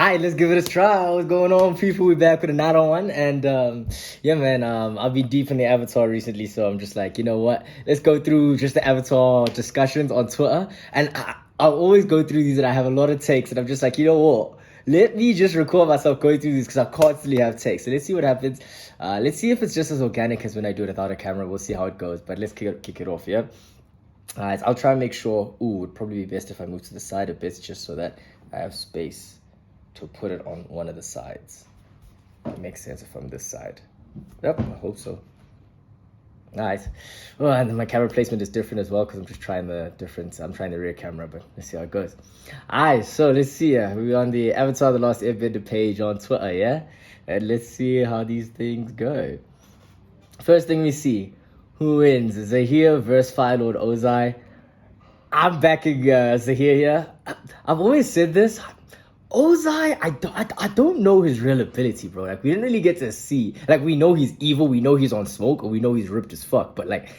Alright, let's give it a try. What's going on, people? We're back with another one. And yeah, man, I've been deep in the Avatar recently, so I'm just like, you know what? Let's go through just the Avatar discussions on Twitter. And I'll always go through these and I have a lot of takes. And I'm just like, you know what? Let me just record myself going through these because I constantly have takes. So let's see what happens. Let's see if it's just as organic as when I do it without a camera. We'll see how it goes. But let's kick it off, yeah? Alright, I'll try and make sure. Ooh, it'd probably be best if I move to the side a bit just so that I have space to put it on one of the sides. It makes sense if I'm this side. Yep, I hope so. Nice. Oh, and my camera placement is different as well because I'm just trying the difference. I'm trying the rear camera, but let's see how it goes. Alright, so let's see. We're on the Avatar The Last Airbender page on Twitter, yeah? And let's see how these things go. First thing we see. Who wins? Zahir versus Fire Lord Ozai. I'm backing Zahir here. I've always said this. Ozai, I don't know his real ability, bro. Like, we didn't really get to see. Like, we know he's evil, we know he's on smoke, or we know he's ripped as fuck. But, like,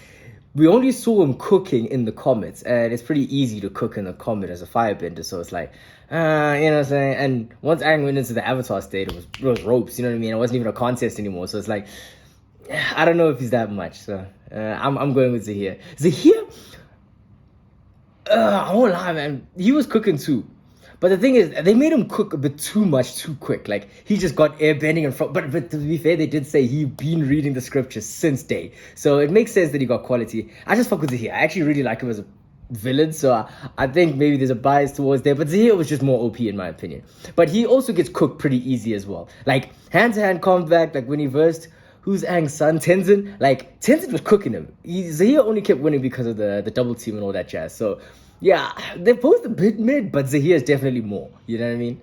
we only saw him cooking in the comet. And it's pretty easy to cook in the comet as a firebender. So it's like, you know what I'm saying? And once Aang went into the Avatar state, it was ropes, you know what I mean? It wasn't even a contest anymore. So it's like, I don't know if he's that much. So I'm going with Zahir. Zahir, I won't lie, man. He was cooking too. But the thing is, they made him cook a bit too much, too quick. Like, he just got airbending in front. But to be fair, they did say he'd been reading the scriptures since day. So it makes sense that he got quality. I just fuck with Zahir. I actually really like him as a villain. So I think maybe there's a bias towards there. But Zahir was just more OP in my opinion. But he also gets cooked pretty easy as well. Like, hand-to-hand combat, like when he versed... Who's Aang's son? Tenzin? Like, Tenzin was cooking him. Zahir only kept winning because of the double team and all that jazz. So... yeah, they're both a bit mid, but Zahir is definitely more. You know what I mean?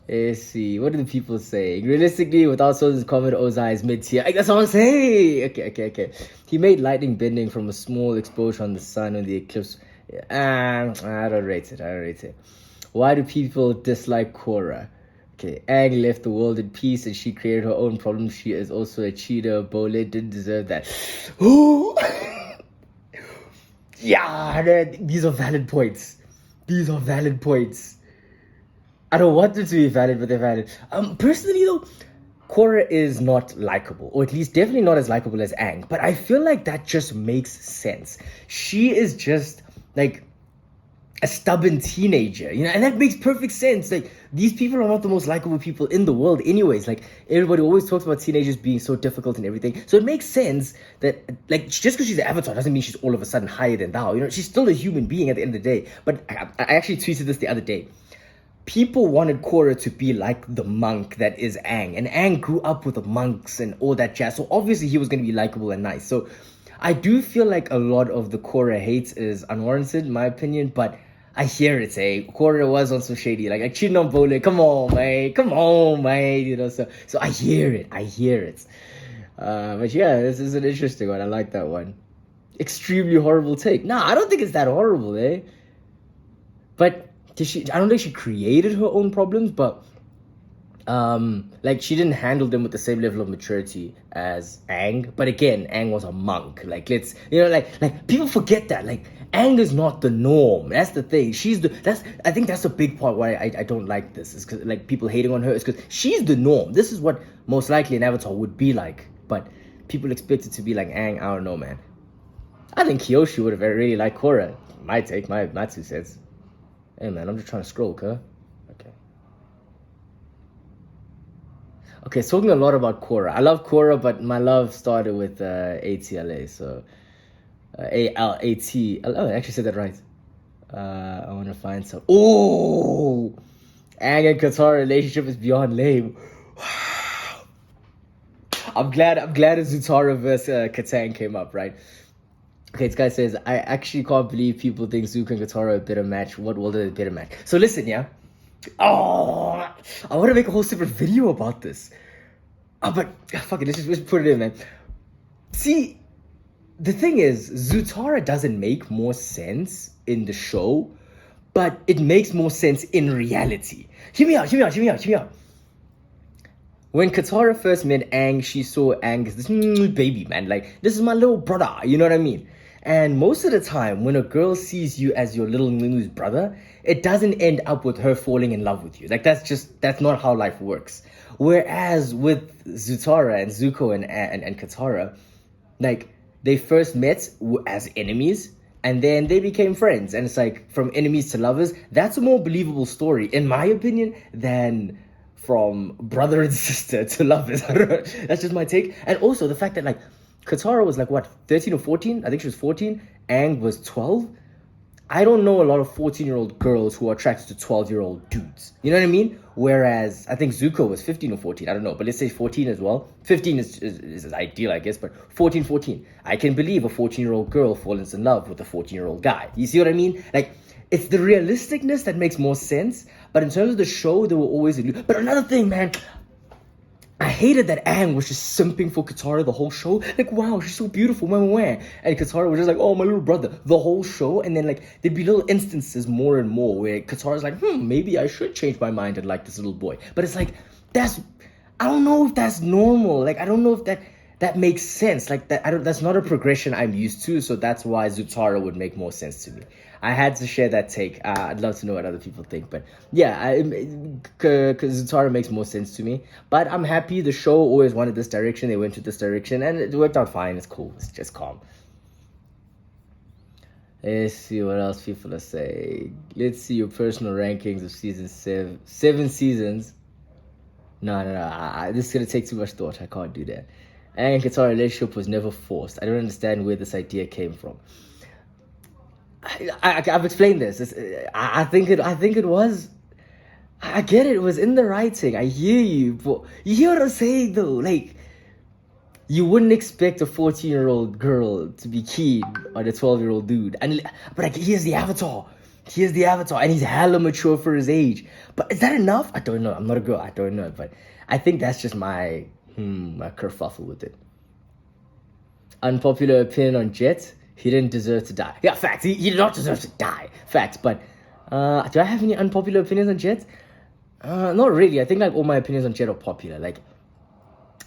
Let's see. What do the people say? Realistically, without Sozin's comment, Ozai is mid-tier. That's what I'm saying! Okay. He made lightning bending from a small exposure on the sun and the eclipse. I don't rate it. Why do people dislike Korra? Okay, Aang left the world in peace and she created her own problems. She is also a cheater. Bole didn't deserve that. Ooh! Yeah, these are valid points. I don't want them to be valid, but they're valid. Personally though, Korra is not likable, or at least definitely not as likable as Aang. But I feel like that just makes sense. She is just like a stubborn teenager, you know, and that makes perfect sense. Like, these people are not the most likable people in the world anyways. Like, everybody always talks about teenagers being so difficult and everything. So it makes sense that, like, just because she's an avatar doesn't mean she's all of a sudden higher than thou. You know, she's still a human being at the end of the day. But I actually tweeted this the other day. People wanted Korra to be like the monk that is Aang. And Aang grew up with the monks and all that jazz. So obviously he was going to be likable and nice. So I do feel like a lot of the Korra hates is unwarranted, in my opinion. But I hear it, Korra was on some shady, like cheating on Bole. Come on, mate. You know, so I hear it. But yeah, this is an interesting one. I like that one. Extremely horrible take. Nah, I don't think it's that horrible, But I don't think she created her own problems, but like, she didn't handle them with the same level of maturity as Aang. But again, Aang was a monk. Like, let's, you know, like people forget that. Like, Aang is not the norm. That's the thing. I think that's a big part why I don't like this. Is because, like, people hating on her is because she's the norm. This is what most likely an avatar would be like. But people expect it to be like Aang. I don't know, man. I think Kyoshi would have really liked Korra. My take, my 2 cents. Hey, man, I'm just trying to scroll, huh? Okay, it's talking a lot about Korra. I love Korra, but my love started with ATLA, so... A-L-A-T... Oh, I actually said that right. I want to find some... Oh! Aang and Katara relationship is beyond lame. I'm glad Zutara vs. Katang came up, right? Okay, this guy says, I actually can't believe people think Zuko and Katara are a better match. What world is a better match? So listen, yeah? Oh, I want to make a whole separate video about this. But fuck it, let's just put it in, man. See, the thing is, Zutara doesn't make more sense in the show, but it makes more sense in reality. Hear me out. When Katara first met Aang, she saw Aang as this baby, man. Like, this is my little brother, you know what I mean? And most of the time, when a girl sees you as your little Nunu's brother, it doesn't end up with her falling in love with you. Like, that's not how life works. Whereas with Zutara and Zuko and Katara, like, they first met as enemies, and then they became friends. And it's like, from enemies to lovers. That's a more believable story, in my opinion, than from brother and sister to lovers. I don't know. That's just my take. And also the fact that, like, Katara was like, what, 13 or 14? I think she was 14. Aang was 12. I don't know a lot of 14-year-old girls who are attracted to 12-year-old dudes. You know what I mean? Whereas I think Zuko was 15 or 14. I don't know, but let's say 14 as well. 15 is ideal, I guess, but 14. I can believe a 14-year-old girl falls in love with a 14-year-old guy. You see what I mean? Like, it's the realisticness that makes more sense. But in terms of the show, there were always... But another thing, man... I hated that Aang was just simping for Katara the whole show. Like, wow, she's so beautiful, wah. And Katara was just like, oh, my little brother, the whole show. And then, like, there'd be little instances more and more where Katara's like, maybe I should change my mind and like this little boy. But it's like, I don't know if that's normal. Like, I don't know if that makes sense. Like, that's not a progression I'm used to. So that's why Zutara would make more sense to me. I had to share that take. I'd love to know what other people think. But yeah, because Zutara makes more sense to me. But I'm happy the show always wanted this direction. They went to this direction. And it worked out fine. It's cool. It's just calm. Let's see what else people are saying. Let's see your personal rankings of season 7. 7 seasons. No. This is going to take too much thought. I can't do that. And Katara relationship was never forced. I don't understand where this idea came from. I've explained this. I think it was. I get it. It was in the writing. I hear you, but you hear what I'm saying though. Like, you wouldn't expect a 14-year-old girl to be keen on a 12-year-old dude. But like, here's the Avatar. And he's hella mature for his age. But is that enough? I don't know. I'm not a girl. I don't know. But I think that's just my kerfuffle with it. Unpopular opinion on Jet. He didn't deserve to die. Yeah, facts. He did not deserve to die. Facts. But do I have any unpopular opinions on Jet? Not really. I think like all my opinions on Jet are popular. Like,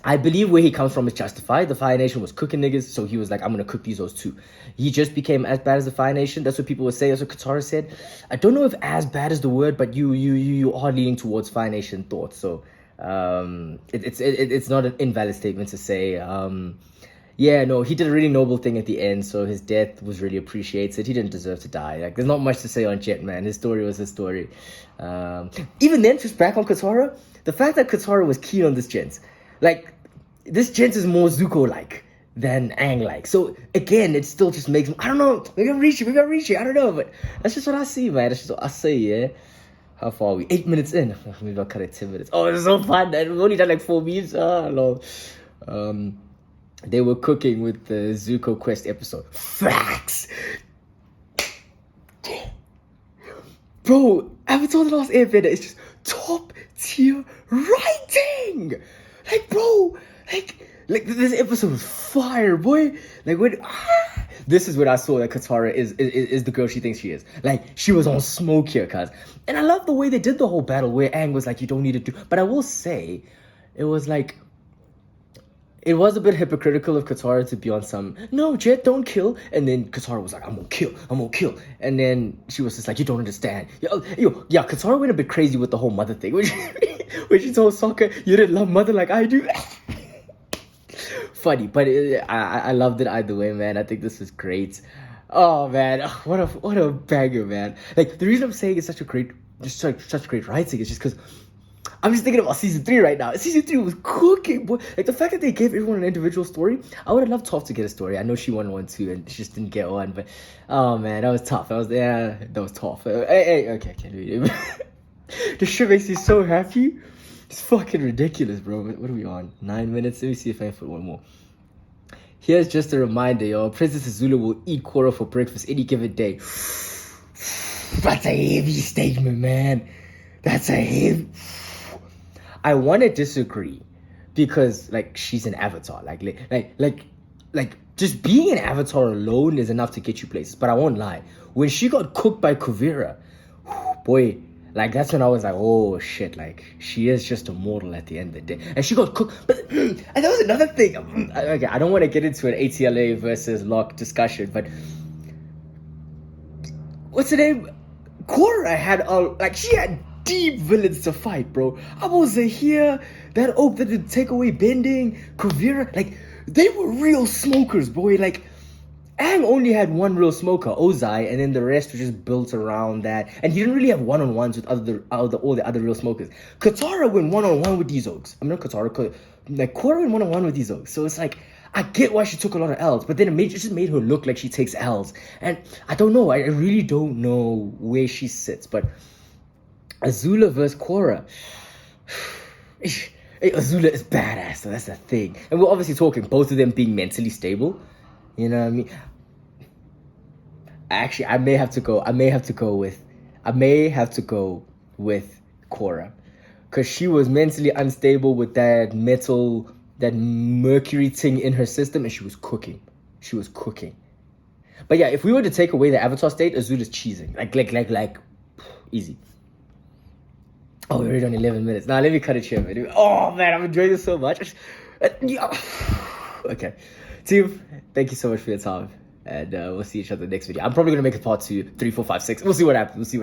I believe where he comes from is justified. The Fire Nation was cooking niggas, so he was like, I'm gonna cook those too. He just became as bad as the Fire Nation. That's what people would say. That's what Katara said. I don't know if as bad is the word, but you are leaning towards Fire Nation thoughts. So it's not an invalid statement to say. Yeah, no, he did a really noble thing at the end, so his death was really appreciated. He didn't deserve to die. Like, there's not much to say on Jet, man. His story was his story. Even then, just back on Katara, the fact that Katara was keen on this gent. Like, this gent is more Zuko-like than Aang-like. So, again, it still just makes... I don't know. Maybe I'm reaching. I don't know, but that's just what I see, man. That's just what I see, yeah? How far are we? 8 minutes in. Maybe I'll cut it 10 minutes. Oh, it's so fun. We've only done like 4 memes. Oh, no. They were cooking with the Zuko Quest episode. Facts! Bro, Avatar The Last Airbender is just top tier writing! Like, bro, like this episode was fire, boy. Like, this is when I saw that Katara is the girl she thinks she is. Like, she was on smoke here, cuz. And I love the way they did the whole battle where Aang was like, you don't need to do... But I will say, it was like... It was a bit hypocritical of Katara to be on some, no, Jet, don't kill. And then Katara was like, I'm gonna kill. And then she was just like, you don't understand. Yeah, Katara went a bit crazy with the whole mother thing. When she told Sokka, you didn't love mother like I do. Funny, but I loved it either way, man. I think this is great. Oh, man, what a banger, man. Like, the reason I'm saying it's such great writing is just because I'm just thinking about season 3 right now. Season 3 was cooking, boy. Like, the fact that they gave everyone an individual story, I would have loved Toph to get a story. I know she wanted one too, and she just didn't get one. But oh man, that was tough. That was tough. Okay. This shit makes me so happy. It's fucking ridiculous, bro. What are we on? 9 minutes. Let me see if I can put one more. Here's just a reminder, y'all. Princess Azula will eat Korra for breakfast any given day. That's a heavy statement, man. That's a heavy... I want to disagree because, like, she's an avatar. Like, just being an avatar alone is enough to get you places. But I won't lie. When she got cooked by Kuvira, boy, Like that's when I was like, oh shit, like she is just a mortal at the end of the day. And she got cooked. But and that was another thing. Okay, I don't want to get into an ATLA versus Locke discussion, but what's her name? Cora had like she had deep villains to fight, bro. I was here, that Oak that did takeaway bending, Kuvira, like they were real smokers, boy. Like Aang only had one real smoker, Ozai, and then the rest was just built around that. And he didn't really have one-on-ones with all the other real smokers. Katara went one-on-one with these Oaks. I'm not Katara, like Korra went one-on-one with these Oaks. So it's like, I get why she took a lot of L's, but then it just made her look like she takes L's. And I don't know, I really don't know where she sits. But Azula versus Korra. Azula is badass, so that's the thing. And we're obviously talking both of them being mentally stable. You know what I mean? Actually, I may have to go with Korra. Because she was mentally unstable with that mercury thing in her system, and she was cooking. But yeah, if we were to take away the Avatar state, Azula's cheesing. Like, easy. Oh, we're already on 11 minutes. Now, let me cut it here, man. Oh, man, I'm enjoying this so much. Okay. Team, thank you so much for your time. And we'll see each other next video. I'm probably going to make a part 2, 3, 4, 5, 6. We'll see what happens.